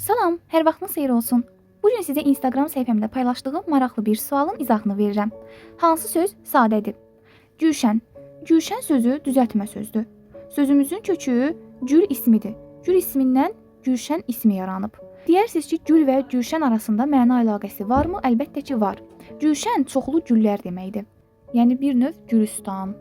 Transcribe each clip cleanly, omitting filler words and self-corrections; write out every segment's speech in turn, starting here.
Salam, hər vaxtınız xeyir olsun. Bu gün sizə Instagram səhifəmdə paylaşdığım maraqlı bir sualın izahını verirəm. Hansı söz sadədir? Gülşən. Gülşən sözü düzəltmə sözdür. Sözümüzün kökü gül ismidir. Gül ismindən Gülşən ismi yaranıb. Deyərsiniz ki, gül və Gülşən arasında məna əlaqəsi varmı? Əlbəttə ki, var. Gülşən çoxlu güllər deməkdir. Yəni bir növ Gülüstan,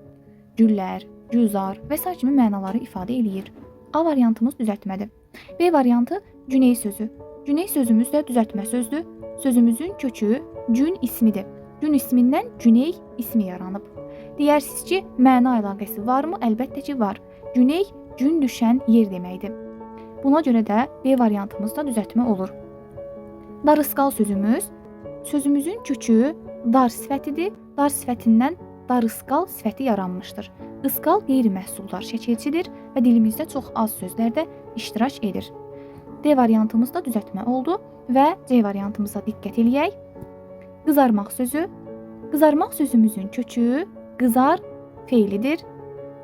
güllər, gülzar və s. kimi mənaları ifadə eləyir. A variantımız düzəltmədir. B variantı güney sözü. Güney sözümüz də düzəltmə sözdür. Sözümüzün kökü gün ismidir. Gün ismindən güney ismi yaranıb. Deyərsiniz ki, məna əlaqəsi varmı? Əlbəttə ki, var. Güney gün düşən yer deməkdir. Buna görə də B variantımızda düzəltmə olur. Darısqal sözümüz, sözümüzün kökü dar sifətidir. Dar sifətindən darısqal sifəti yaranmışdır. Isqal qeyri-məhsuldar şəkilçidir və dilimizdə çox az sözlərdə iştirak edir. D variantımızda düzəltmə oldu və C variantımıza diqqət eləyək. Qızarmaq sözü. Qızarmaq sözümüzün kökü qızar feilidir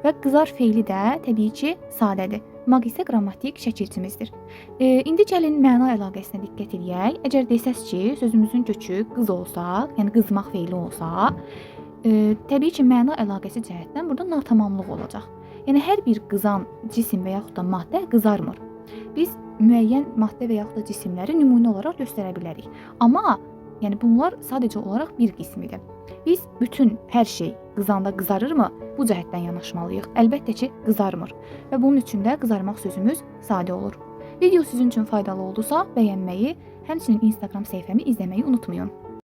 və qızar feili də təbii ki, sadədir. Maq isə qrammatik şəkilçimizdir. İndi gəlin məna əlaqəsinə diqqət eləyək. Əgər desəz ki, sözümüzün kökü qız olsa, yəni qızmaq feili olsa, təbii ki, məna əlaqəsi cəhətdən burada natamamlıq olacaq. Yəni hər bir qızan cisim və yaxud da maddə qızarmır. Biz müəyyən maddə və yaxud da cisimləri nümunə olaraq göstərə bilərik. Amma yəni bunlar sadəcə olaraq bir qismidir. Biz bütün hər şey qızanda qızarırmı? Bu cəhətdən yanaşmalıyıq. Əlbəttə ki, qızarmır. Və bunun üçün də qızarmaq sözümüz sadə olur. Video sizin üçün faydalı oldusa, bəyənməyi, həmçinin Instagram səhifəmi izləməyi unutmayın.